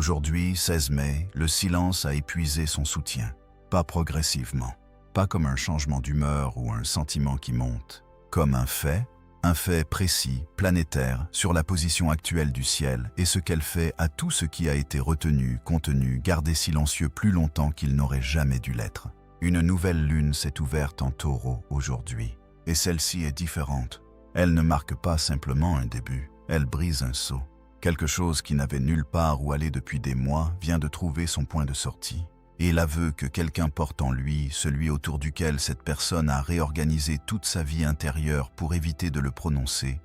Aujourd'hui, 16 mai, le silence a épuisé son soutien. Pas progressivement, pas comme un changement d'humeur ou un sentiment qui monte, comme un fait précis, planétaire, sur la position actuelle du ciel et ce qu'elle fait à tout ce qui a été retenu, contenu, gardé silencieux plus longtemps qu'il n'aurait jamais dû l'être. Une nouvelle lune s'est ouverte en Taureau aujourd'hui, et celle-ci est différente. Elle ne marque pas simplement un début, elle brise un sceau. Quelque chose qui n'avait nulle part où aller depuis des mois vient de trouver son point de sortie. Et l'aveu que quelqu'un porte en lui, celui autour duquel cette personne a réorganisé toute sa vie intérieure pour éviter de le prononcer,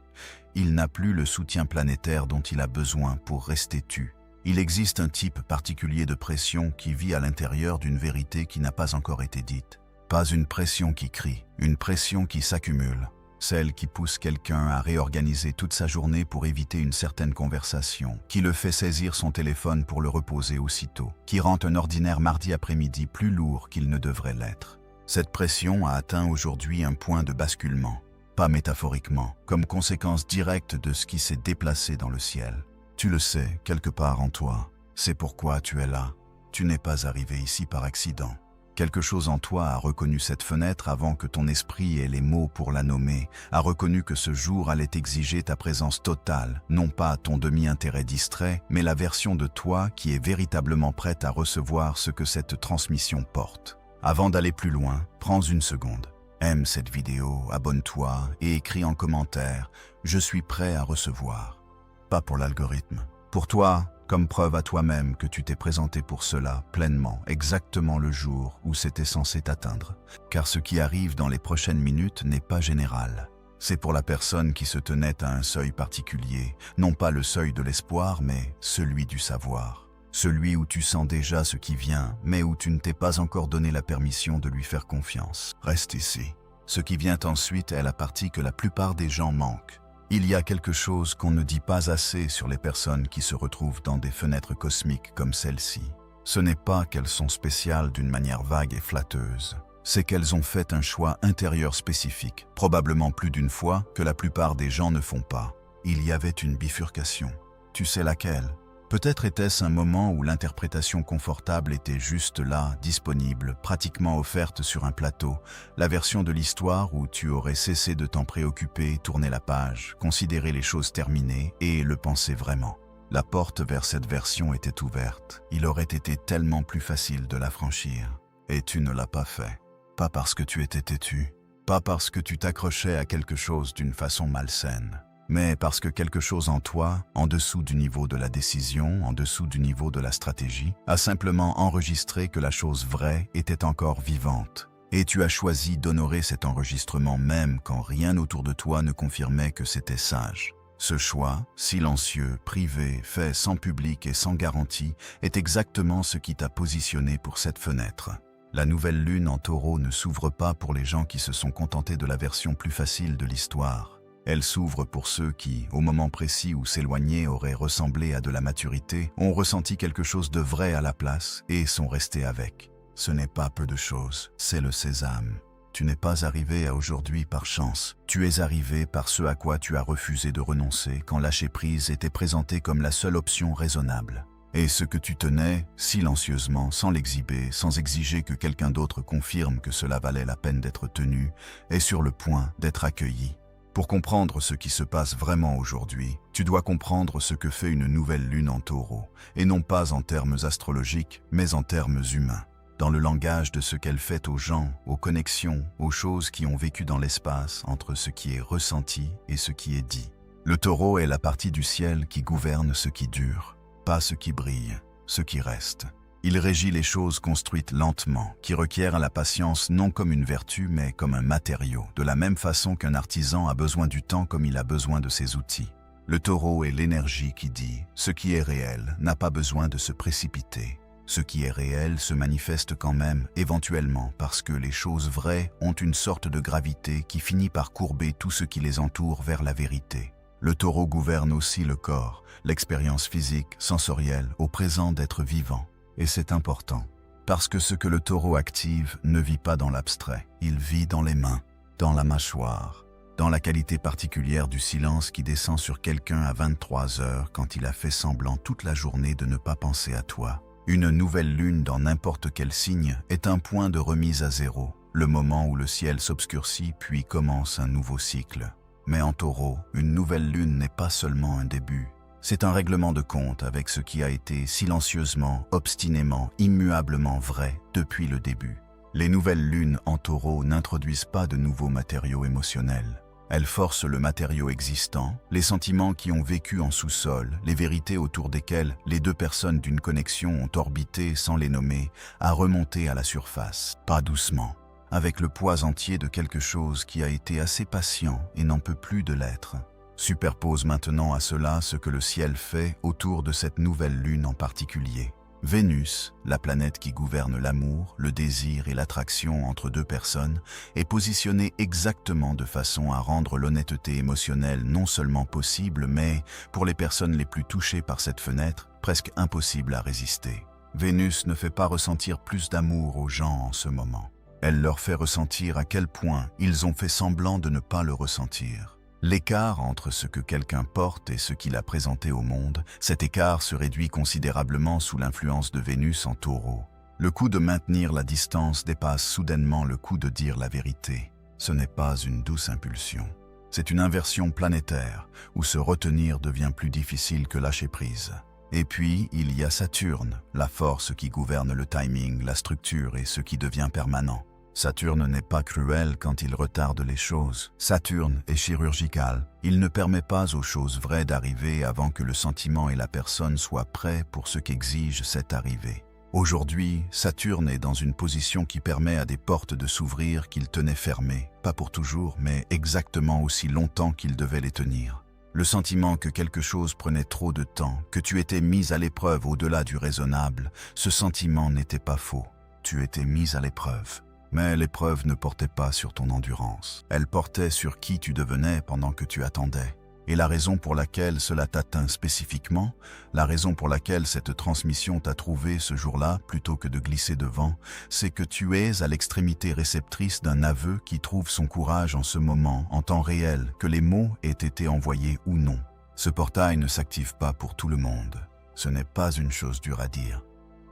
il n'a plus le soutien planétaire dont il a besoin pour rester tu. Il existe un type particulier de pression qui vit à l'intérieur d'une vérité qui n'a pas encore été dite. Pas une pression qui crie, une pression qui s'accumule. Celle qui pousse quelqu'un à réorganiser toute sa journée pour éviter une certaine conversation, qui le fait saisir son téléphone pour le reposer aussitôt, qui rend un ordinaire mardi après-midi plus lourd qu'il ne devrait l'être. Cette pression a atteint aujourd'hui un point de basculement, pas métaphoriquement, comme conséquence directe de ce qui s'est déplacé dans le ciel. Tu le sais, quelque part en toi, c'est pourquoi tu es là. Tu n'es pas arrivé ici par accident. Quelque chose en toi a reconnu cette fenêtre avant que ton esprit ait les mots pour la nommer, a reconnu que ce jour allait exiger ta présence totale, non pas ton demi-intérêt distrait, mais la version de toi qui est véritablement prête à recevoir ce que cette transmission porte. Avant d'aller plus loin, prends une seconde. Aime cette vidéo, abonne-toi et écris en commentaire « Je suis prêt à recevoir ». Pas pour l'algorithme. Pour toi, comme preuve à toi-même que tu t'es présenté pour cela pleinement, exactement le jour où c'était censé t'atteindre. Car ce qui arrive dans les prochaines minutes n'est pas général. C'est pour la personne qui se tenait à un seuil particulier, non pas le seuil de l'espoir, mais celui du savoir. Celui où tu sens déjà ce qui vient, mais où tu ne t'es pas encore donné la permission de lui faire confiance. Reste ici. Ce qui vient ensuite est la partie que la plupart des gens manquent. Il y a quelque chose qu'on ne dit pas assez sur les personnes qui se retrouvent dans des fenêtres cosmiques comme celle-ci. Ce n'est pas qu'elles sont spéciales d'une manière vague et flatteuse. C'est qu'elles ont fait un choix intérieur spécifique, probablement plus d'une fois, que la plupart des gens ne font pas. Il y avait une bifurcation. Tu sais laquelle ? Peut-être était-ce un moment où l'interprétation confortable était juste là, disponible, pratiquement offerte sur un plateau, la version de l'histoire où tu aurais cessé de t'en préoccuper, tourner la page, considérer les choses terminées et le penser vraiment. La porte vers cette version était ouverte. Il aurait été tellement plus facile de la franchir. Et tu ne l'as pas fait. Pas parce que tu étais têtu, pas parce que tu t'accrochais à quelque chose d'une façon malsaine. Mais parce que quelque chose en toi, en dessous du niveau de la décision, en dessous du niveau de la stratégie, a simplement enregistré que la chose vraie était encore vivante. Et tu as choisi d'honorer cet enregistrement même quand rien autour de toi ne confirmait que c'était sage. Ce choix, silencieux, privé, fait sans public et sans garantie, est exactement ce qui t'a positionné pour cette fenêtre. La nouvelle lune en Taureau ne s'ouvre pas pour les gens qui se sont contentés de la version plus facile de l'histoire. Elle s'ouvre pour ceux qui, au moment précis où s'éloigner aurait ressemblé à de la maturité, ont ressenti quelque chose de vrai à la place et sont restés avec. Ce n'est pas peu de choses, c'est le sésame. Tu n'es pas arrivé à aujourd'hui par chance. Tu es arrivé par ce à quoi tu as refusé de renoncer quand lâcher prise était présenté comme la seule option raisonnable. Et ce que tu tenais, silencieusement, sans l'exhiber, sans exiger que quelqu'un d'autre confirme que cela valait la peine d'être tenu, est sur le point d'être accueilli. Pour comprendre ce qui se passe vraiment aujourd'hui, tu dois comprendre ce que fait une nouvelle lune en Taureau, et non pas en termes astrologiques, mais en termes humains, dans le langage de ce qu'elle fait aux gens, aux connexions, aux choses qui ont vécu dans l'espace entre ce qui est ressenti et ce qui est dit. Le Taureau est la partie du ciel qui gouverne ce qui dure, pas ce qui brille, ce qui reste. Il régit les choses construites lentement, qui requièrent la patience non comme une vertu mais comme un matériau, de la même façon qu'un artisan a besoin du temps comme il a besoin de ses outils. Le Taureau est l'énergie qui dit « ce qui est réel n'a pas besoin de se précipiter ». Ce qui est réel se manifeste quand même, éventuellement, parce que les choses vraies ont une sorte de gravité qui finit par courber tout ce qui les entoure vers la vérité. Le Taureau gouverne aussi le corps, l'expérience physique, sensorielle, au présent d'être vivant. Et c'est important, parce que ce que le Taureau active ne vit pas dans l'abstrait, il vit dans les mains, dans la mâchoire, dans la qualité particulière du silence qui descend sur quelqu'un à 23 heures quand il a fait semblant toute la journée de ne pas penser à toi. Une nouvelle lune dans n'importe quel signe est un point de remise à zéro, le moment où le ciel s'obscurcit puis commence un nouveau cycle. Mais en Taureau, une nouvelle lune n'est pas seulement un début. C'est un règlement de compte avec ce qui a été silencieusement, obstinément, immuablement vrai depuis le début. Les nouvelles lunes en Taureau n'introduisent pas de nouveaux matériaux émotionnels. Elles forcent le matériau existant, les sentiments qui ont vécu en sous-sol, les vérités autour desquelles les deux personnes d'une connexion ont orbité sans les nommer, à remonter à la surface, pas doucement, avec le poids entier de quelque chose qui a été assez patient et n'en peut plus de l'être. Superpose maintenant à cela ce que le ciel fait autour de cette nouvelle lune en particulier. Vénus, la planète qui gouverne l'amour, le désir et l'attraction entre deux personnes, est positionnée exactement de façon à rendre l'honnêteté émotionnelle non seulement possible, mais, pour les personnes les plus touchées par cette fenêtre, presque impossible à résister. Vénus ne fait pas ressentir plus d'amour aux gens en ce moment. Elle leur fait ressentir à quel point ils ont fait semblant de ne pas le ressentir. L'écart entre ce que quelqu'un porte et ce qu'il a présenté au monde, cet écart se réduit considérablement sous l'influence de Vénus en Taureau. Le coup de maintenir la distance dépasse soudainement le coup de dire la vérité. Ce n'est pas une douce impulsion. C'est une inversion planétaire, où se retenir devient plus difficile que lâcher prise. Et puis, il y a Saturne, la force qui gouverne le timing, la structure et ce qui devient permanent. Saturne n'est pas cruel quand il retarde les choses. Saturne est chirurgical. Il ne permet pas aux choses vraies d'arriver avant que le sentiment et la personne soient prêts pour ce qu'exige cette arrivée. Aujourd'hui, Saturne est dans une position qui permet à des portes de s'ouvrir qu'il tenait fermées, pas pour toujours, mais exactement aussi longtemps qu'il devait les tenir. Le sentiment que quelque chose prenait trop de temps, que tu étais mise à l'épreuve au-delà du raisonnable, ce sentiment n'était pas faux. Tu étais mise à l'épreuve. Mais l'épreuve ne portait pas sur ton endurance. Elle portait sur qui tu devenais pendant que tu attendais. Et la raison pour laquelle cela t'atteint spécifiquement, la raison pour laquelle cette transmission t'a trouvé ce jour-là plutôt que de glisser devant, c'est que tu es à l'extrémité réceptrice d'un aveu qui trouve son courage en ce moment, en temps réel, que les mots aient été envoyés ou non. Ce portail ne s'active pas pour tout le monde. Ce n'est pas une chose dure à dire.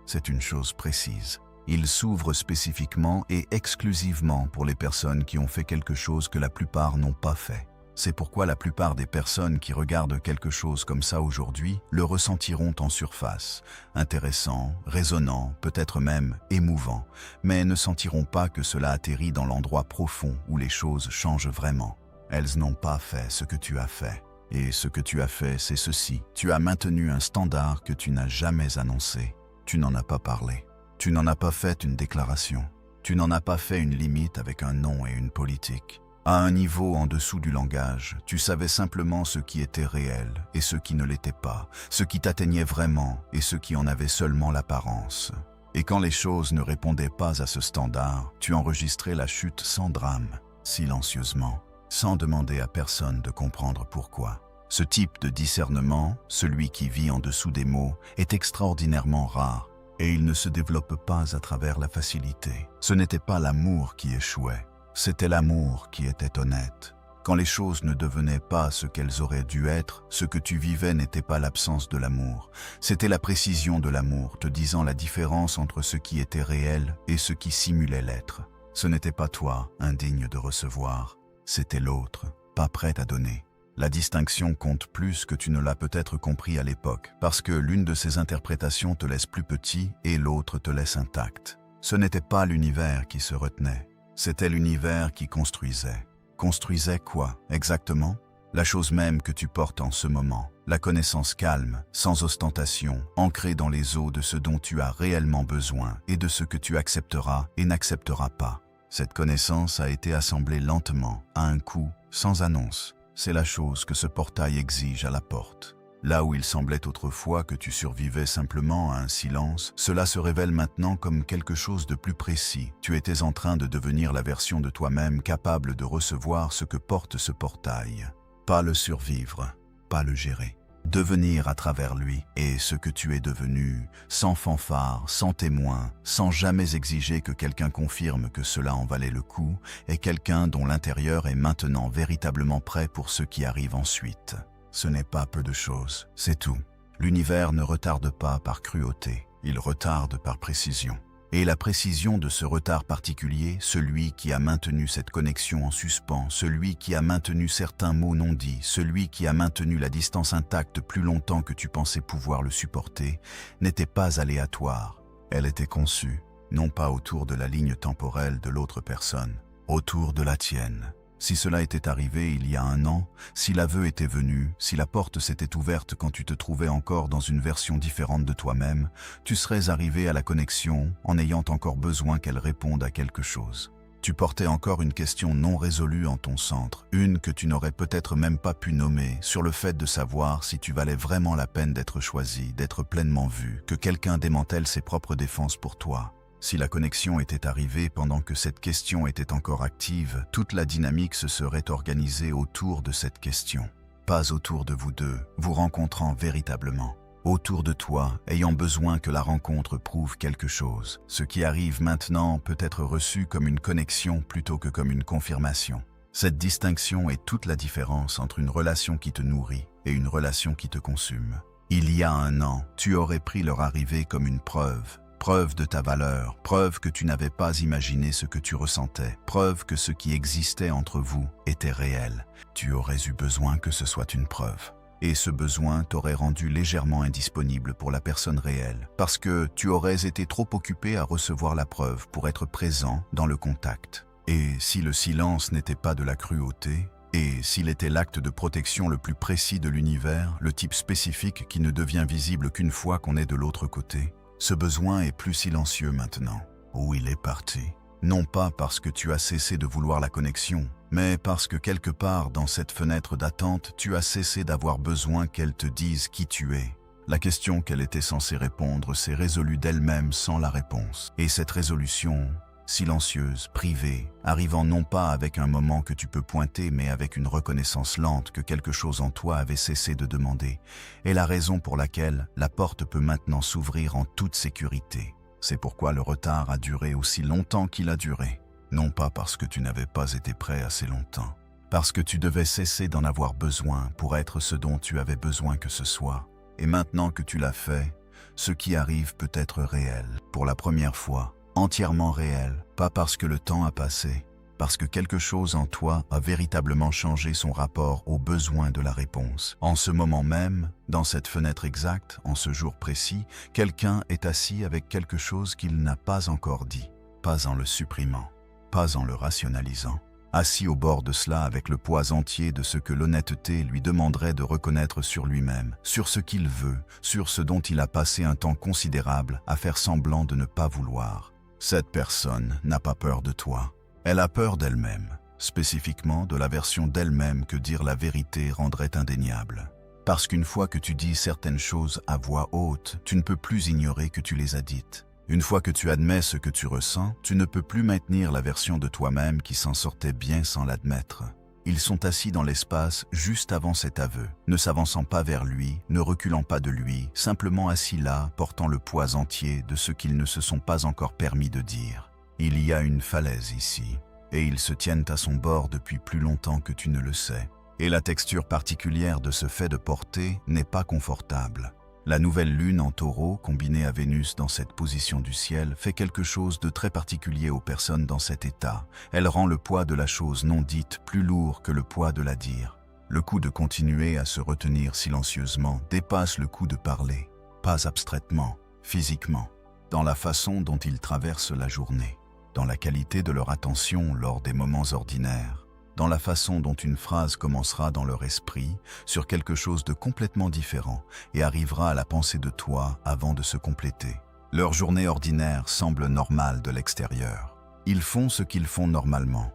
C'est une chose précise. Il s'ouvre spécifiquement et exclusivement pour les personnes qui ont fait quelque chose que la plupart n'ont pas fait. C'est pourquoi la plupart des personnes qui regardent quelque chose comme ça aujourd'hui le ressentiront en surface, intéressant, résonnant, peut-être même émouvant, mais ne sentiront pas que cela atterrit dans l'endroit profond où les choses changent vraiment. Elles n'ont pas fait ce que tu as fait. Et ce que tu as fait, c'est ceci. Tu as maintenu un standard que tu n'as jamais annoncé. Tu n'en as pas parlé. Tu n'en as pas fait une déclaration. Tu n'en as pas fait une limite avec un nom et une politique. À un niveau en dessous du langage, tu savais simplement ce qui était réel et ce qui ne l'était pas, ce qui t'atteignait vraiment et ce qui en avait seulement l'apparence. Et quand les choses ne répondaient pas à ce standard, tu enregistrais la chute sans drame, silencieusement, sans demander à personne de comprendre pourquoi. Ce type de discernement, celui qui vit en dessous des mots, est extraordinairement rare. Et il ne se développe pas à travers la facilité. Ce n'était pas l'amour qui échouait, c'était l'amour qui était honnête. Quand les choses ne devenaient pas ce qu'elles auraient dû être, ce que tu vivais n'était pas l'absence de l'amour. C'était la précision de l'amour, te disant la différence entre ce qui était réel et ce qui simulait l'être. Ce n'était pas toi, indigne de recevoir, c'était l'autre, pas prêt à donner. La distinction compte plus que tu ne l'as peut-être compris à l'époque, parce que l'une de ces interprétations te laisse plus petit et l'autre te laisse intact. Ce n'était pas l'univers qui se retenait, c'était l'univers qui construisait. Construisait quoi, exactement? La chose même que tu portes en ce moment, la connaissance calme, sans ostentation, ancrée dans les eaux de ce dont tu as réellement besoin et de ce que tu accepteras et n'accepteras pas. Cette connaissance a été assemblée lentement, à un coup, sans annonce. C'est la chose que ce portail exige à la porte. Là où il semblait autrefois que tu survivais simplement à un silence, cela se révèle maintenant comme quelque chose de plus précis. Tu étais en train de devenir la version de toi-même capable de recevoir ce que porte ce portail. Pas le survivre, pas le gérer. devenir à travers lui, et ce que tu es devenu, sans fanfare, sans témoin, sans jamais exiger que quelqu'un confirme que cela en valait le coup, est quelqu'un dont l'intérieur est maintenant véritablement prêt pour ce qui arrive ensuite. Ce n'est pas peu de choses, c'est tout. L'univers ne retarde pas par cruauté, il retarde par précision. Et la précision de ce retard particulier, celui qui a maintenu cette connexion en suspens, celui qui a maintenu certains mots non dits, celui qui a maintenu la distance intacte plus longtemps que tu pensais pouvoir le supporter, n'était pas aléatoire. Elle était conçue, non pas autour de la ligne temporelle de l'autre personne, autour de la tienne. Si cela était arrivé il y a 1 an, si l'aveu était venu, si la porte s'était ouverte quand tu te trouvais encore dans une version différente de toi-même, tu serais arrivé à la connexion en ayant encore besoin qu'elle réponde à quelque chose. Tu portais encore une question non résolue en ton centre, une que tu n'aurais peut-être même pas pu nommer, sur le fait de savoir si tu valais vraiment la peine d'être choisi, d'être pleinement vu, que quelqu'un démantèle ses propres défenses pour toi. Si la connexion était arrivée pendant que cette question était encore active, toute la dynamique se serait organisée autour de cette question. Pas autour de vous deux, vous rencontrant véritablement. Autour de toi, ayant besoin que la rencontre prouve quelque chose. Ce qui arrive maintenant peut être reçu comme une connexion plutôt que comme une confirmation. Cette distinction est toute la différence entre une relation qui te nourrit et une relation qui te consume. Il y a 1 an, tu aurais pris leur arrivée comme une preuve de ta valeur, preuve que tu n'avais pas imaginé ce que tu ressentais, preuve que ce qui existait entre vous était réel. Tu aurais eu besoin que ce soit une preuve. Et ce besoin t'aurait rendu légèrement indisponible pour la personne réelle, parce que tu aurais été trop occupé à recevoir la preuve pour être présent dans le contact. Et si le silence n'était pas de la cruauté, et s'il était l'acte de protection le plus précis de l'univers, le type spécifique qui ne devient visible qu'une fois qu'on est de l'autre côté, ce besoin est plus silencieux maintenant, où il est parti. Non pas parce que tu as cessé de vouloir la connexion, mais parce que quelque part dans cette fenêtre d'attente, tu as cessé d'avoir besoin qu'elle te dise qui tu es. La question qu'elle était censée répondre s'est résolue d'elle-même sans la réponse. Et cette résolution, silencieuse, privée, arrivant non pas avec un moment que tu peux pointer, mais avec une reconnaissance lente que quelque chose en toi avait cessé de demander, est la raison pour laquelle la porte peut maintenant s'ouvrir en toute sécurité. C'est pourquoi le retard a duré aussi longtemps qu'il a duré. Non pas parce que tu n'avais pas été prêt assez longtemps, parce que tu devais cesser d'en avoir besoin pour être ce dont tu avais besoin que ce soit. Et maintenant que tu l'as fait, ce qui arrive peut être réel, pour la première fois, entièrement réel, pas parce que le temps a passé, parce que quelque chose en toi a véritablement changé son rapport au besoin de la réponse. En ce moment même, dans cette fenêtre exacte, en ce jour précis, quelqu'un est assis avec quelque chose qu'il n'a pas encore dit, pas en le supprimant, pas en le rationalisant, assis au bord de cela avec le poids entier de ce que l'honnêteté lui demanderait de reconnaître sur lui-même, sur ce qu'il veut, sur ce dont il a passé un temps considérable à faire semblant de ne pas vouloir. Cette personne n'a pas peur de toi. Elle a peur d'elle-même, spécifiquement de la version d'elle-même que dire la vérité rendrait indéniable. Parce qu'une fois que tu dis certaines choses à voix haute, tu ne peux plus ignorer que tu les as dites. Une fois que tu admets ce que tu ressens, tu ne peux plus maintenir la version de toi-même qui s'en sortait bien sans l'admettre. Ils sont assis dans l'espace juste avant cet aveu, ne s'avançant pas vers lui, ne reculant pas de lui, simplement assis là, portant le poids entier de ce qu'ils ne se sont pas encore permis de dire. Il y a une falaise ici, et ils se tiennent à son bord depuis plus longtemps que tu ne le sais. Et la texture particulière de ce fait de porter n'est pas confortable. La nouvelle lune en taureau, combinée à Vénus dans cette position du ciel, fait quelque chose de très particulier aux personnes dans cet état. Elle rend le poids de la chose non dite plus lourd que le poids de la dire. Le coup de continuer à se retenir silencieusement dépasse le coup de parler, pas abstraitement, physiquement, dans la façon dont ils traversent la journée, dans la qualité de leur attention lors des moments ordinaires, dans la façon dont une phrase commencera dans leur esprit sur quelque chose de complètement différent et arrivera à la pensée de toi avant de se compléter. Leur journée ordinaire semble normale de l'extérieur. Ils font ce qu'ils font normalement.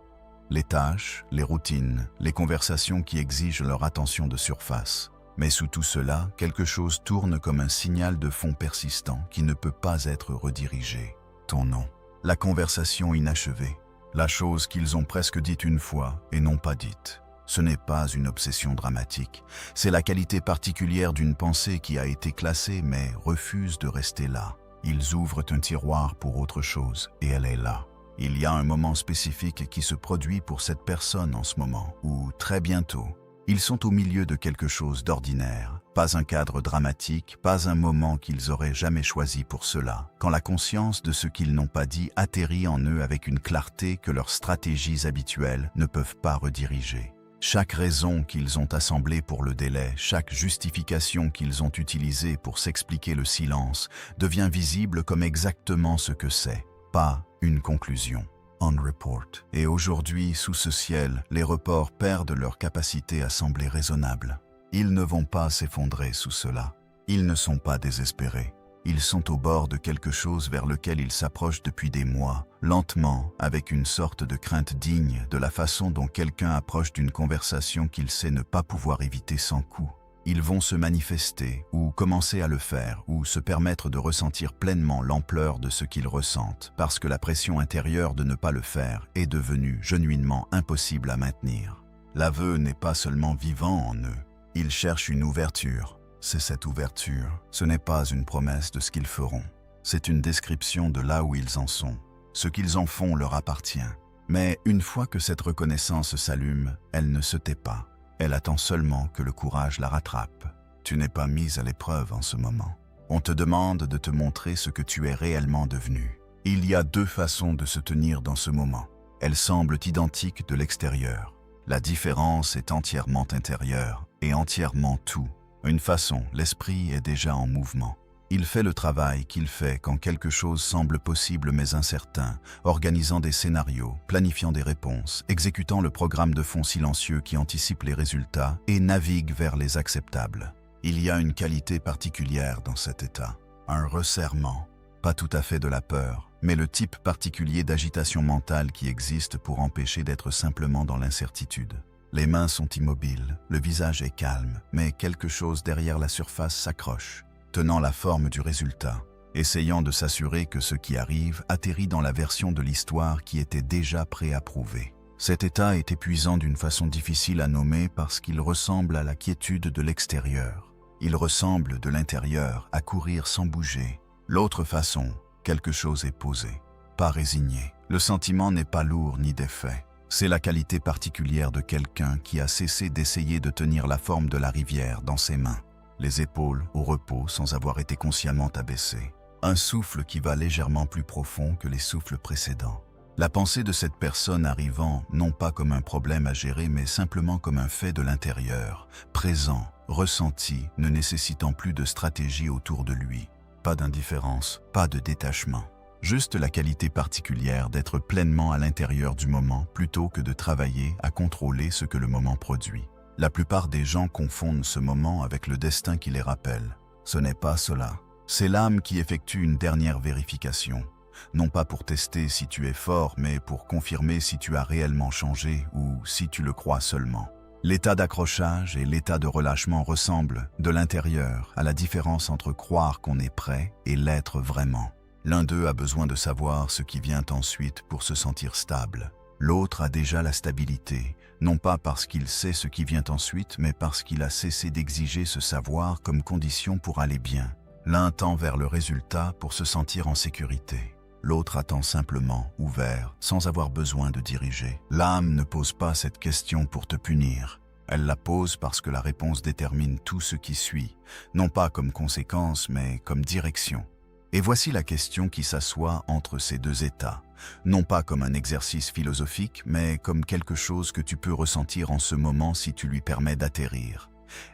Les tâches, les routines, les conversations qui exigent leur attention de surface. Mais sous tout cela, quelque chose tourne comme un signal de fond persistant qui ne peut pas être redirigé. Ton nom. La conversation inachevée. La chose qu'ils ont presque dite une fois et non pas dite. Ce n'est pas une obsession dramatique, c'est la qualité particulière d'une pensée qui a été classée mais refuse de rester là. Ils ouvrent un tiroir pour autre chose et elle est là. Il y a un moment spécifique qui se produit pour cette personne en ce moment, ou très bientôt. Ils sont au milieu de quelque chose d'ordinaire, pas un cadre dramatique, pas un moment qu'ils auraient jamais choisi pour cela, quand la conscience de ce qu'ils n'ont pas dit atterrit en eux avec une clarté que leurs stratégies habituelles ne peuvent pas rediriger. Chaque raison qu'ils ont assemblée pour le délai, chaque justification qu'ils ont utilisée pour s'expliquer le silence, devient visible comme exactement ce que c'est, pas une conclusion. On report. Et aujourd'hui, sous ce ciel, les reports perdent leur capacité à sembler raisonnables. Ils ne vont pas s'effondrer sous cela. Ils ne sont pas désespérés. Ils sont au bord de quelque chose vers lequel ils s'approchent depuis des mois, lentement, avec une sorte de crainte digne de la façon dont quelqu'un approche d'une conversation qu'il sait ne pas pouvoir éviter sans coup. Ils vont se manifester, ou commencer à le faire, ou se permettre de ressentir pleinement l'ampleur de ce qu'ils ressentent, parce que la pression intérieure de ne pas le faire est devenue genuinement impossible à maintenir. L'aveu n'est pas seulement vivant en eux, ils cherchent une ouverture. C'est cette ouverture, ce n'est pas une promesse de ce qu'ils feront. C'est une description de là où ils en sont. Ce qu'ils en font leur appartient. Mais une fois que cette reconnaissance s'allume, elle ne se tait pas. Elle attend seulement que le courage la rattrape. Tu n'es pas mise à l'épreuve en ce moment. On te demande de te montrer ce que tu es réellement devenu. Il y a deux façons de se tenir dans ce moment. Elles semblent identiques de l'extérieur. La différence est entièrement intérieure et entièrement tout. Une façon, l'esprit est déjà en mouvement. Il fait le travail qu'il fait quand quelque chose semble possible mais incertain, organisant des scénarios, planifiant des réponses, exécutant le programme de fond silencieux qui anticipe les résultats et navigue vers les acceptables. Il y a une qualité particulière dans cet état, un resserrement, pas tout à fait de la peur, mais le type particulier d'agitation mentale qui existe pour empêcher d'être simplement dans l'incertitude. Les mains sont immobiles, le visage est calme, mais quelque chose derrière la surface s'accroche, tenant la forme du résultat, essayant de s'assurer que ce qui arrive atterrit dans la version de l'histoire qui était déjà préapprouvée. Cet état est épuisant d'une façon difficile à nommer parce qu'il ressemble à la quiétude de l'extérieur. Il ressemble de l'intérieur à courir sans bouger. L'autre façon, quelque chose est posé, pas résigné. Le sentiment n'est pas lourd ni d'effet. C'est la qualité particulière de quelqu'un qui a cessé d'essayer de tenir la forme de la rivière dans ses mains, les épaules au repos sans avoir été consciemment abaissées. Un souffle qui va légèrement plus profond que les souffles précédents. La pensée de cette personne arrivant non pas comme un problème à gérer mais simplement comme un fait de l'intérieur, présent, ressenti, ne nécessitant plus de stratégie autour de lui. Pas d'indifférence, pas de détachement. Juste la qualité particulière d'être pleinement à l'intérieur du moment plutôt que de travailler à contrôler ce que le moment produit. La plupart des gens confondent ce moment avec le destin qui les rappelle. Ce n'est pas cela. C'est l'âme qui effectue une dernière vérification. Non pas pour tester si tu es fort, mais pour confirmer si tu as réellement changé ou si tu le crois seulement. L'état d'accrochage et l'état de relâchement ressemblent, de l'intérieur, à la différence entre croire qu'on est prêt et l'être vraiment. L'un d'eux a besoin de savoir ce qui vient ensuite pour se sentir stable. L'autre a déjà la stabilité, non pas parce qu'il sait ce qui vient ensuite, mais parce qu'il a cessé d'exiger ce savoir comme condition pour aller bien. L'un tend vers le résultat pour se sentir en sécurité. L'autre attend simplement, ouvert, sans avoir besoin de diriger. L'âme ne pose pas cette question pour te punir. Elle la pose parce que la réponse détermine tout ce qui suit, non pas comme conséquence, mais comme direction. Et voici la question qui s'assoit entre ces deux états, non pas comme un exercice philosophique, mais comme quelque chose que tu peux ressentir en ce moment si tu lui permets d'atterrir.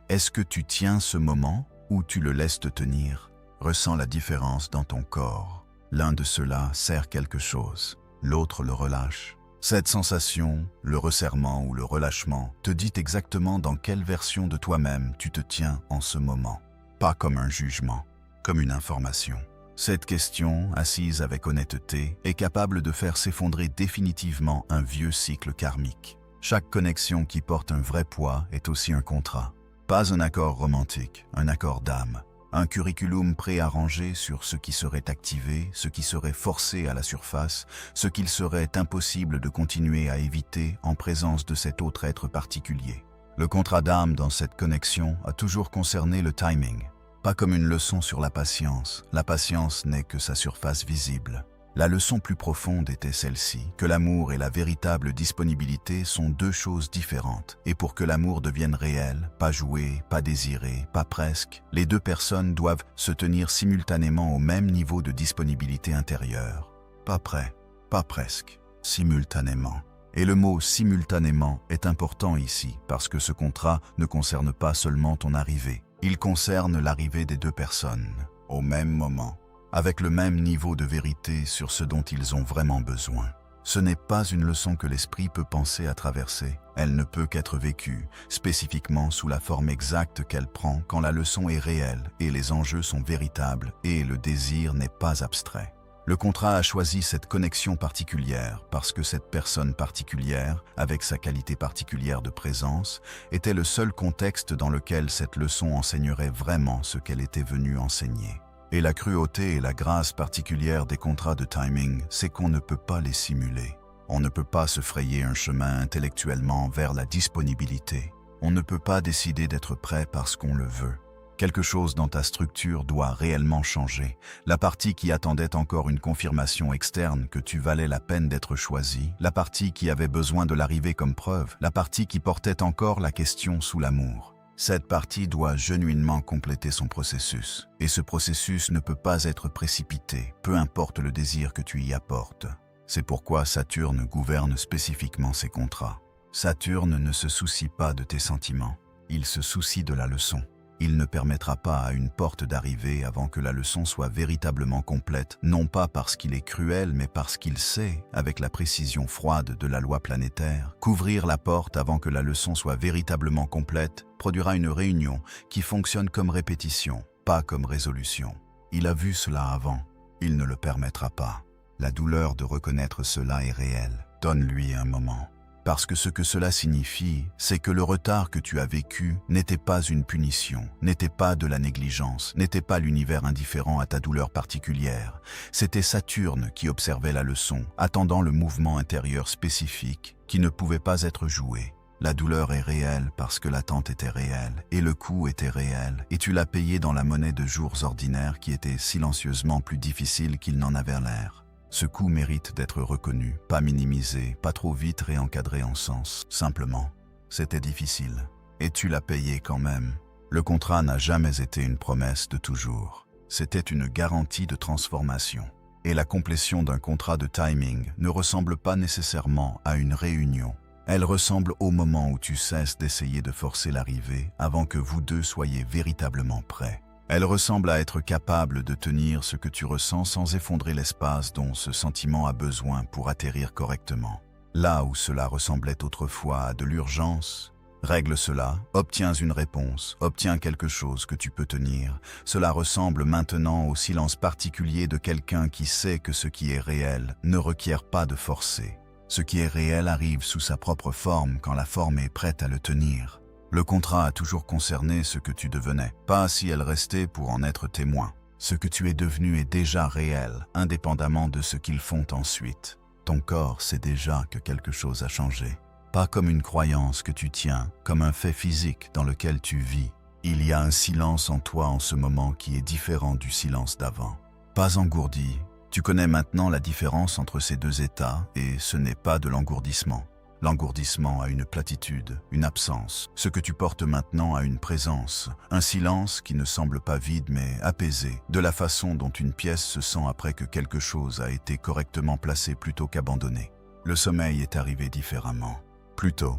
Est-ce que tu tiens ce moment ou tu le laisses te tenir? Ressens la différence dans ton corps. L'un de ceux-là sert quelque chose, l'autre le relâche. Cette sensation, le resserrement ou le relâchement, te dit exactement dans quelle version de toi-même tu te tiens en ce moment. Pas comme un jugement, comme une information. Cette question, assise avec honnêteté, est capable de faire s'effondrer définitivement un vieux cycle karmique. Chaque connexion qui porte un vrai poids est aussi un contrat. Pas un accord romantique, un accord d'âme. Un curriculum préarrangé sur ce qui serait activé, ce qui serait forcé à la surface, ce qu'il serait impossible de continuer à éviter en présence de cet autre être particulier. Le contrat d'âme dans cette connexion a toujours concerné le timing, pas comme une leçon sur la patience n'est que sa surface visible. La leçon plus profonde était celle-ci, que l'amour et la véritable disponibilité sont deux choses différentes, et pour que l'amour devienne réel, pas joué, pas désiré, pas presque, les deux personnes doivent se tenir simultanément au même niveau de disponibilité intérieure. Pas près, pas presque, simultanément. Et le mot « simultanément » est important ici, parce que ce contrat ne concerne pas seulement ton arrivée, il concerne l'arrivée des deux personnes, au même moment, avec le même niveau de vérité sur ce dont ils ont vraiment besoin. Ce n'est pas une leçon que l'esprit peut penser à traverser, elle ne peut qu'être vécue, spécifiquement sous la forme exacte qu'elle prend quand la leçon est réelle et les enjeux sont véritables et le désir n'est pas abstrait. Le contrat a choisi cette connexion particulière parce que cette personne particulière, avec sa qualité particulière de présence, était le seul contexte dans lequel cette leçon enseignerait vraiment ce qu'elle était venue enseigner. Et la cruauté et la grâce particulière des contrats de timing, c'est qu'on ne peut pas les simuler. On ne peut pas se frayer un chemin intellectuellement vers la disponibilité. On ne peut pas décider d'être prêt parce qu'on le veut. Quelque chose dans ta structure doit réellement changer. La partie qui attendait encore une confirmation externe que tu valais la peine d'être choisi, la partie qui avait besoin de l'arrivée comme preuve, la partie qui portait encore la question sous l'amour. Cette partie doit genuinement compléter son processus. Et ce processus ne peut pas être précipité, peu importe le désir que tu y apportes. C'est pourquoi Saturne gouverne spécifiquement ces contrats. Saturne ne se soucie pas de tes sentiments, il se soucie de la leçon. Il ne permettra pas à une porte d'arriver avant que la leçon soit véritablement complète, non pas parce qu'il est cruel, mais parce qu'il sait, avec la précision froide de la loi planétaire, qu'ouvrir la porte avant que la leçon soit véritablement complète produira une réunion qui fonctionne comme répétition, pas comme résolution. Il a vu cela avant, il ne le permettra pas. La douleur de reconnaître cela est réelle, donne-lui un moment. Parce que ce que cela signifie, c'est que le retard que tu as vécu n'était pas une punition, n'était pas de la négligence, n'était pas l'univers indifférent à ta douleur particulière. C'était Saturne qui observait la leçon, attendant le mouvement intérieur spécifique qui ne pouvait pas être joué. La douleur est réelle parce que l'attente était réelle, et le coût était réel, et tu l'as payé dans la monnaie de jours ordinaires qui était silencieusement plus difficile qu'il n'en avait l'air. Ce coup mérite d'être reconnu, pas minimisé, pas trop vite réencadré en sens. Simplement, c'était difficile. Et tu l'as payé quand même. Le contrat n'a jamais été une promesse de toujours. C'était une garantie de transformation. Et la complétion d'un contrat de timing ne ressemble pas nécessairement à une réunion. Elle ressemble au moment où tu cesses d'essayer de forcer l'arrivée avant que vous deux soyez véritablement prêts. Elle ressemble à être capable de tenir ce que tu ressens sans effondrer l'espace dont ce sentiment a besoin pour atterrir correctement. Là où cela ressemblait autrefois à de l'urgence, règle cela, obtiens une réponse, obtiens quelque chose que tu peux tenir. Cela ressemble maintenant au silence particulier de quelqu'un qui sait que ce qui est réel ne requiert pas de forcer. Ce qui est réel arrive sous sa propre forme quand la forme est prête à le tenir. Le contrat a toujours concerné ce que tu devenais, pas si elle restait pour en être témoin. Ce que tu es devenu est déjà réel, indépendamment de ce qu'ils font ensuite. Ton corps sait déjà que quelque chose a changé. Pas comme une croyance que tu tiens, comme un fait physique dans lequel tu vis. Il y a un silence en toi en ce moment qui est différent du silence d'avant. Pas engourdi, tu connais maintenant la différence entre ces deux états et ce n'est pas de l'engourdissement. L'engourdissement a une platitude, une absence. Ce que tu portes maintenant a une présence, un silence qui ne semble pas vide mais apaisé, de la façon dont une pièce se sent après que quelque chose a été correctement placé plutôt qu'abandonné. Le sommeil est arrivé différemment, plus tôt,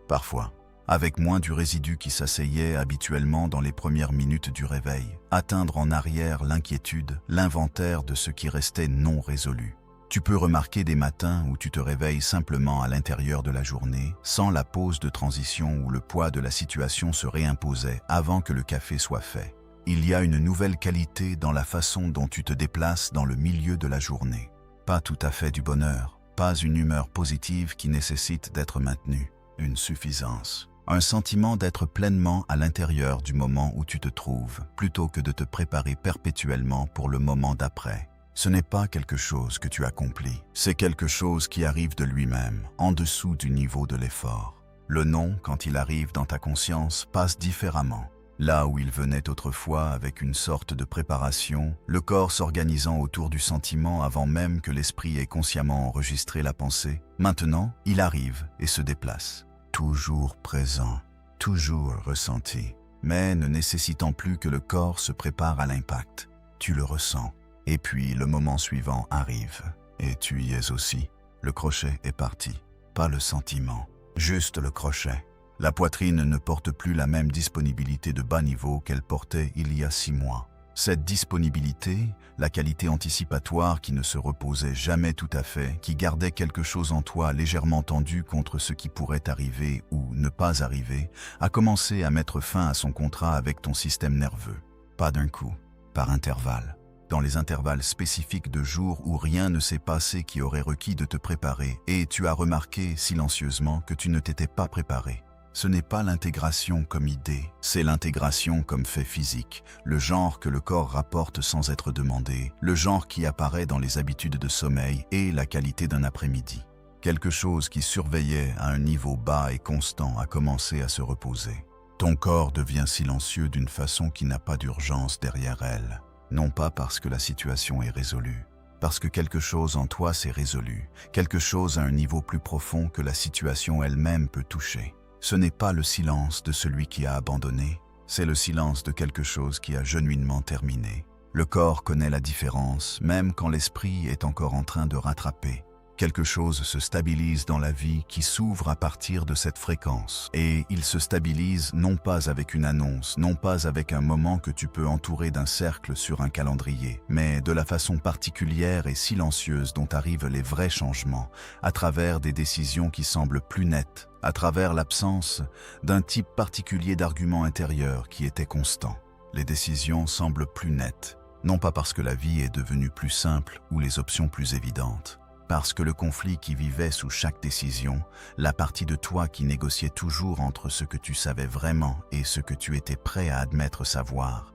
parfois, avec moins du résidu qui s'asseyait habituellement dans les premières minutes du réveil, atteindre en arrière l'inquiétude, l'inventaire de ce qui restait non résolu. Tu peux remarquer des matins où tu te réveilles simplement à l'intérieur de la journée, sans la pause de transition où le poids de la situation se réimposait avant que le café soit fait. Il y a une nouvelle qualité dans la façon dont tu te déplaces dans le milieu de la journée. Pas tout à fait du bonheur, pas une humeur positive qui nécessite d'être maintenue, une suffisance. Un sentiment d'être pleinement à l'intérieur du moment où tu te trouves, plutôt que de te préparer perpétuellement pour le moment d'après. Ce n'est pas quelque chose que tu accomplis, c'est quelque chose qui arrive de lui-même, en dessous du niveau de l'effort. Le non, quand il arrive dans ta conscience, passe différemment. Là où il venait autrefois avec une sorte de préparation, le corps s'organisant autour du sentiment avant même que l'esprit ait consciemment enregistré la pensée, maintenant, il arrive et se déplace. Toujours présent, toujours ressenti, mais ne nécessitant plus que le corps se prépare à l'impact. Tu le ressens, et puis le moment suivant arrive, et tu y es aussi. Le crochet est parti, pas le sentiment, juste le crochet. La poitrine ne porte plus la même disponibilité de bas niveau qu'elle portait il y a 6 mois. Cette disponibilité, la qualité anticipatoire qui ne se reposait jamais tout à fait, qui gardait quelque chose en toi légèrement tendu contre ce qui pourrait arriver ou ne pas arriver, a commencé à mettre fin à son contrat avec ton système nerveux. Pas d'un coup, par intervalles. Dans les intervalles spécifiques de jours où rien ne s'est passé qui aurait requis de te préparer, et tu as remarqué silencieusement que tu ne t'étais pas préparé. Ce n'est pas l'intégration comme idée, c'est l'intégration comme fait physique, le genre que le corps rapporte sans être demandé, le genre qui apparaît dans les habitudes de sommeil et la qualité d'un après-midi. Quelque chose qui surveillait à un niveau bas et constant a commencé à se reposer. Ton corps devient silencieux d'une façon qui n'a pas d'urgence derrière elle, non pas parce que la situation est résolue, parce que quelque chose en toi s'est résolu, quelque chose à un niveau plus profond que la situation elle-même peut toucher. Ce n'est pas le silence de celui qui a abandonné, c'est le silence de quelque chose qui a genuinement terminé. Le corps connaît la différence, même quand l'esprit est encore en train de rattraper. Quelque chose se stabilise dans la vie qui s'ouvre à partir de cette fréquence. Et il se stabilise non pas avec une annonce, non pas avec un moment que tu peux entourer d'un cercle sur un calendrier, mais de la façon particulière et silencieuse dont arrivent les vrais changements, à travers des décisions qui semblent plus nettes, à travers l'absence d'un type particulier d'argument intérieur qui était constant. Les décisions semblent plus nettes, non pas parce que la vie est devenue plus simple ou les options plus évidentes, parce que le conflit qui vivait sous chaque décision, la partie de toi qui négociait toujours entre ce que tu savais vraiment et ce que tu étais prêt à admettre savoir,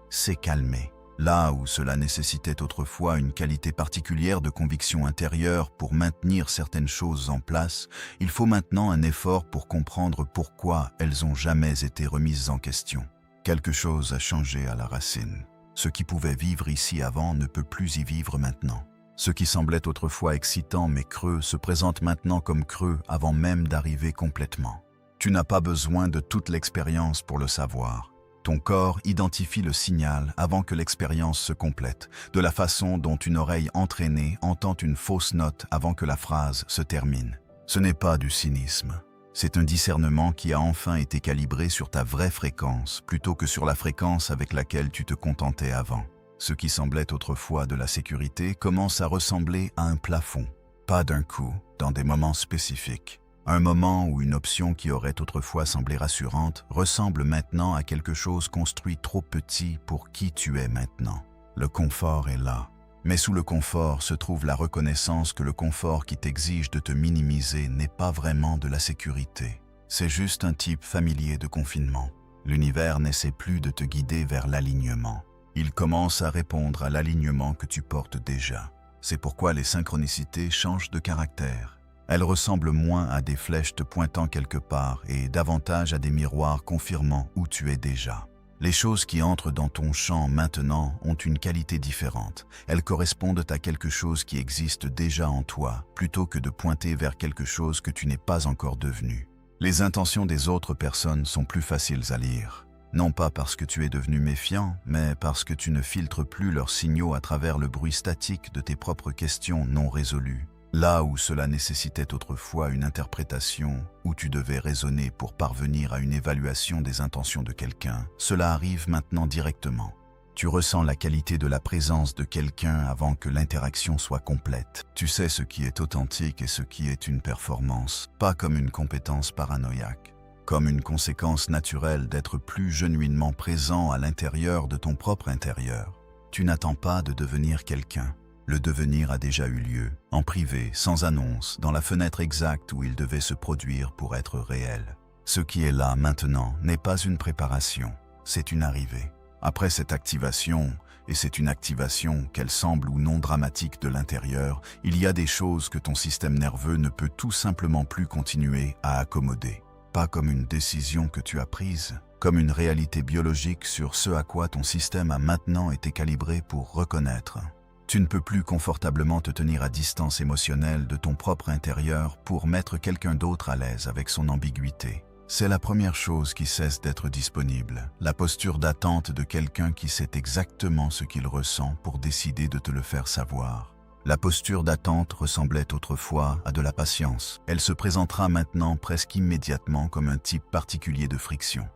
s'est calmé. Là où cela nécessitait autrefois une qualité particulière de conviction intérieure pour maintenir certaines choses en place, il faut maintenant un effort pour comprendre pourquoi elles n'ont jamais été remises en question. Quelque chose a changé à la racine. Ce qui pouvait vivre ici avant ne peut plus y vivre maintenant. Ce qui semblait autrefois excitant mais creux se présente maintenant comme creux avant même d'arriver complètement. Tu n'as pas besoin de toute l'expérience pour le savoir. Ton corps identifie le signal avant que l'expérience se complète, de la façon dont une oreille entraînée entend une fausse note avant que la phrase se termine. Ce n'est pas du cynisme. C'est un discernement qui a enfin été calibré sur ta vraie fréquence plutôt que sur la fréquence avec laquelle tu te contentais avant. Ce qui semblait autrefois de la sécurité commence à ressembler à un plafond. Pas d'un coup, dans des moments spécifiques. Un moment où une option qui aurait autrefois semblé rassurante ressemble maintenant à quelque chose construit trop petit pour qui tu es maintenant. Le confort est là. Mais sous le confort se trouve la reconnaissance que le confort qui t'exige de te minimiser n'est pas vraiment de la sécurité. C'est juste un type familier de confinement. L'univers n'essaie plus de te guider vers l'alignement. Il commence à répondre à l'alignement que tu portes déjà. C'est pourquoi les synchronicités changent de caractère. Elles ressemblent moins à des flèches te pointant quelque part et davantage à des miroirs confirmant où tu es déjà. Les choses qui entrent dans ton champ maintenant ont une qualité différente. Elles correspondent à quelque chose qui existe déjà en toi, plutôt que de pointer vers quelque chose que tu n'es pas encore devenu. Les intentions des autres personnes sont plus faciles à lire. Non pas parce que tu es devenu méfiant, mais parce que tu ne filtres plus leurs signaux à travers le bruit statique de tes propres questions non résolues. Là où cela nécessitait autrefois une interprétation, où tu devais raisonner pour parvenir à une évaluation des intentions de quelqu'un, cela arrive maintenant directement. Tu ressens la qualité de la présence de quelqu'un avant que l'interaction soit complète. Tu sais ce qui est authentique et ce qui est une performance, pas comme une compétence paranoïaque. Comme une conséquence naturelle d'être plus genuinement présent à l'intérieur de ton propre intérieur. Tu n'attends pas de devenir quelqu'un. Le devenir a déjà eu lieu, en privé, sans annonce, dans la fenêtre exacte où il devait se produire pour être réel. Ce qui est là maintenant n'est pas une préparation, c'est une arrivée. Après cette activation, et c'est une activation, qu'elle semble ou non dramatique de l'intérieur, il y a des choses que ton système nerveux ne peut tout simplement plus continuer à accommoder. Pas comme une décision que tu as prise, comme une réalité biologique sur ce à quoi ton système a maintenant été calibré pour reconnaître. Tu ne peux plus confortablement te tenir à distance émotionnelle de ton propre intérieur pour mettre quelqu'un d'autre à l'aise avec son ambiguïté. C'est la première chose qui cesse d'être disponible, la posture d'attente de quelqu'un qui sait exactement ce qu'il ressent pour décider de te le faire savoir. La posture d'attente ressemblait autrefois à de la patience. Elle se présentera maintenant presque immédiatement comme un type particulier de friction.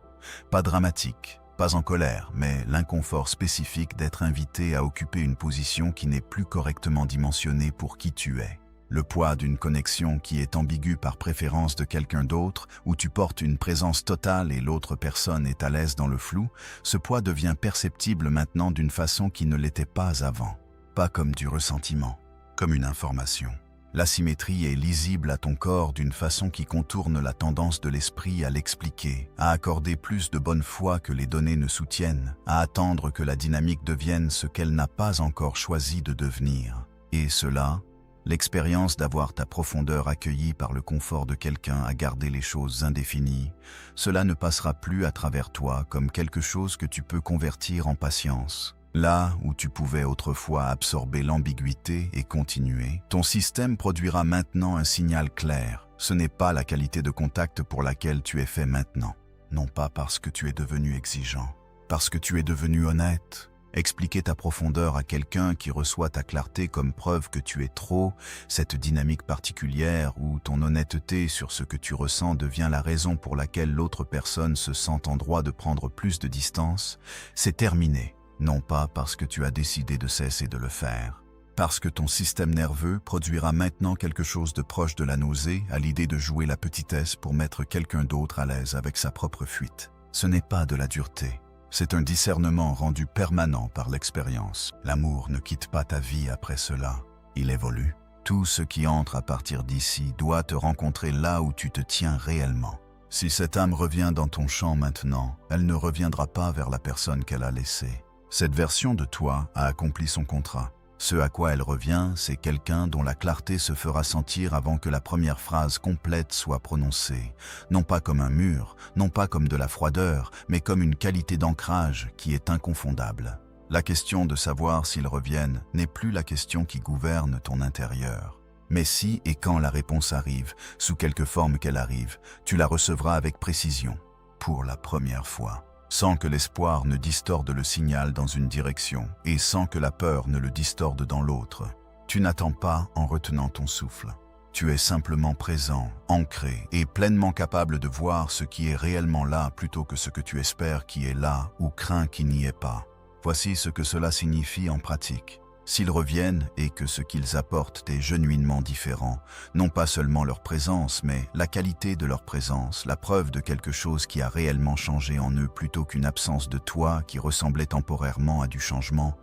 Pas dramatique, pas en colère, mais l'inconfort spécifique d'être invité à occuper une position qui n'est plus correctement dimensionnée pour qui tu es. Le poids d'une connexion qui est ambiguë par préférence de quelqu'un d'autre, où tu portes une présence totale et l'autre personne est à l'aise dans le flou, ce poids devient perceptible maintenant d'une façon qui ne l'était pas avant. Pas comme du ressentiment, comme une information. L'asymétrie est lisible à ton corps d'une façon qui contourne la tendance de l'esprit à l'expliquer, à accorder plus de bonne foi que les données ne soutiennent, à attendre que la dynamique devienne ce qu'elle n'a pas encore choisi de devenir. Et cela, l'expérience d'avoir ta profondeur accueillie par le confort de quelqu'un à garder les choses indéfinies, cela ne passera plus à travers toi comme quelque chose que tu peux convertir en patience. Là où tu pouvais autrefois absorber l'ambiguïté et continuer, ton système produira maintenant un signal clair. Ce n'est pas la qualité de contact pour laquelle tu es fait maintenant. Non pas parce que tu es devenu exigeant, parce que tu es devenu honnête. Expliquer ta profondeur à quelqu'un qui reçoit ta clarté comme preuve que tu es trop, cette dynamique particulière où ton honnêteté sur ce que tu ressens devient la raison pour laquelle l'autre personne se sent en droit de prendre plus de distance, c'est terminé. Non pas parce que tu as décidé de cesser de le faire, parce que ton système nerveux produira maintenant quelque chose de proche de la nausée à l'idée de jouer la petitesse pour mettre quelqu'un d'autre à l'aise avec sa propre fuite. Ce n'est pas de la dureté, c'est un discernement rendu permanent par l'expérience. L'amour ne quitte pas ta vie après cela, il évolue. Tout ce qui entre à partir d'ici doit te rencontrer là où tu te tiens réellement. Si cette âme revient dans ton champ maintenant, elle ne reviendra pas vers la personne qu'elle a laissée. Cette version de toi a accompli son contrat. Ce à quoi elle revient, c'est quelqu'un dont la clarté se fera sentir avant que la première phrase complète soit prononcée. Non pas comme un mur, non pas comme de la froideur, mais comme une qualité d'ancrage qui est inconfondable. La question de savoir s'ils reviennent n'est plus la question qui gouverne ton intérieur. Mais si et quand la réponse arrive, sous quelque forme qu'elle arrive, tu la recevras avec précision, pour la première fois. Sans que l'espoir ne distorde le signal dans une direction et sans que la peur ne le distorde dans l'autre. Tu n'attends pas en retenant ton souffle. Tu es simplement présent, ancré et pleinement capable de voir ce qui est réellement là plutôt que ce que tu espères qui est là ou crains qui n'y est pas. Voici ce que cela signifie en pratique. S'ils reviennent et que ce qu'ils apportent est genuinement différent, non pas seulement leur présence, mais la qualité de leur présence, la preuve de quelque chose qui a réellement changé en eux plutôt qu'une absence de toi qui ressemblait temporairement à du changement,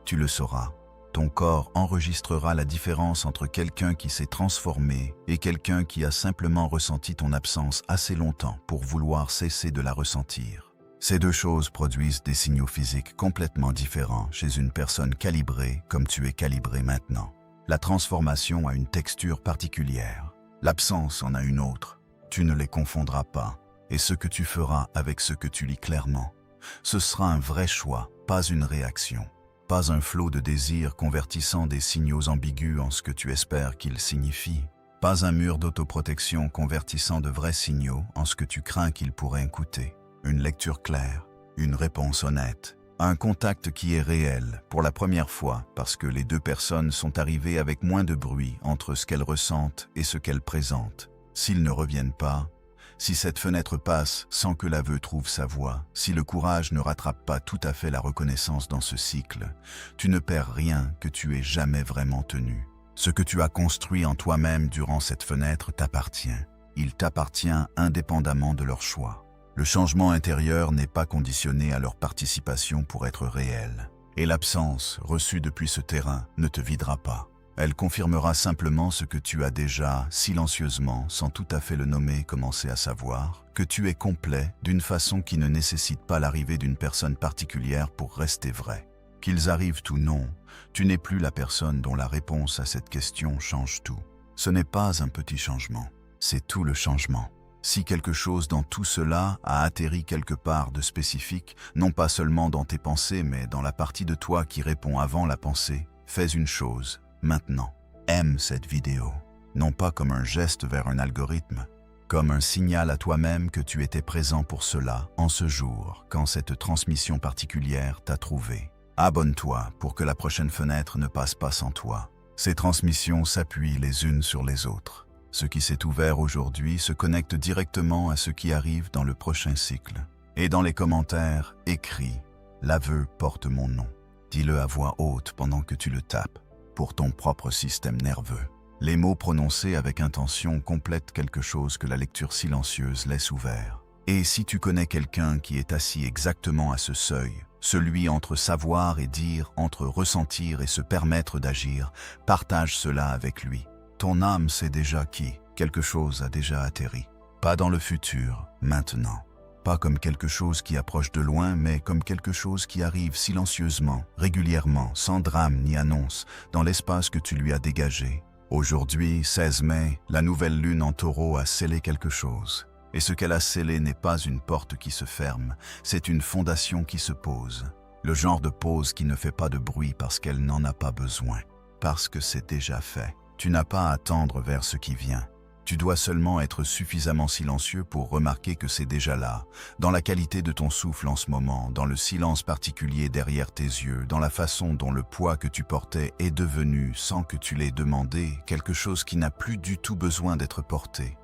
tu le sauras. Ton corps enregistrera la différence entre quelqu'un qui s'est transformé et quelqu'un qui a simplement ressenti ton absence assez longtemps pour vouloir cesser de la ressentir. Ces deux choses produisent des signaux physiques complètement différents chez une personne calibrée comme tu es calibré maintenant. La transformation a une texture particulière. L'absence en a une autre. Tu ne les confondras pas. Et ce que tu feras avec ce que tu lis clairement, ce sera un vrai choix, pas une réaction. Pas un flot de désir convertissant des signaux ambigus en ce que tu espères qu'ils signifient. Pas un mur d'autoprotection convertissant de vrais signaux en ce que tu crains qu'ils pourraient écouter. Une lecture claire, une réponse honnête, un contact qui est réel pour la première fois parce que les deux personnes sont arrivées avec moins de bruit entre ce qu'elles ressentent et ce qu'elles présentent. S'ils ne reviennent pas, si cette fenêtre passe sans que l'aveu trouve sa voie, si le courage ne rattrape pas tout à fait la reconnaissance dans ce cycle, tu ne perds rien que tu aies jamais vraiment tenu. Ce que tu as construit en toi-même durant cette fenêtre t'appartient. Il t'appartient indépendamment de leur choix. Le changement intérieur n'est pas conditionné à leur participation pour être réel. Et l'absence, reçue depuis ce terrain, ne te videra pas. Elle confirmera simplement ce que tu as déjà, silencieusement, sans tout à fait le nommer, commencé à savoir, que tu es complet d'une façon qui ne nécessite pas l'arrivée d'une personne particulière pour rester vrai. Qu'ils arrivent ou non, tu n'es plus la personne dont la réponse à cette question change tout. Ce n'est pas un petit changement, c'est tout le changement. Si quelque chose dans tout cela a atterri quelque part de spécifique, non pas seulement dans tes pensées, mais dans la partie de toi qui répond avant la pensée, fais une chose, maintenant. Aime cette vidéo, non pas comme un geste vers un algorithme, comme un signal à toi-même que tu étais présent pour cela en ce jour, quand cette transmission particulière t'a trouvé. Abonne-toi pour que la prochaine fenêtre ne passe pas sans toi. Ces transmissions s'appuient les unes sur les autres. Ce qui s'est ouvert aujourd'hui se connecte directement à ce qui arrive dans le prochain cycle. Et dans les commentaires, écris « L'aveu porte mon nom ». Dis-le à voix haute pendant que tu le tapes, pour ton propre système nerveux. Les mots prononcés avec intention complètent quelque chose que la lecture silencieuse laisse ouvert. Et si tu connais quelqu'un qui est assis exactement à ce seuil, celui entre savoir et dire, entre ressentir et se permettre d'agir, partage cela avec lui. Ton âme sait déjà qui, quelque chose a déjà atterri. Pas dans le futur, maintenant. Pas comme quelque chose qui approche de loin, mais comme quelque chose qui arrive silencieusement, régulièrement, sans drame ni annonce, dans l'espace que tu lui as dégagé. Aujourd'hui, 16 mai, la nouvelle lune en taureau a scellé quelque chose. Et ce qu'elle a scellé n'est pas une porte qui se ferme, c'est une fondation qui se pose. Le genre de pose qui ne fait pas de bruit parce qu'elle n'en a pas besoin. Parce que c'est déjà fait. Tu n'as pas à tendre vers ce qui vient. Tu dois seulement être suffisamment silencieux pour remarquer que c'est déjà là, dans la qualité de ton souffle en ce moment, dans le silence particulier derrière tes yeux, dans la façon dont le poids que tu portais est devenu, sans que tu l'aies demandé, quelque chose qui n'a plus du tout besoin d'être porté.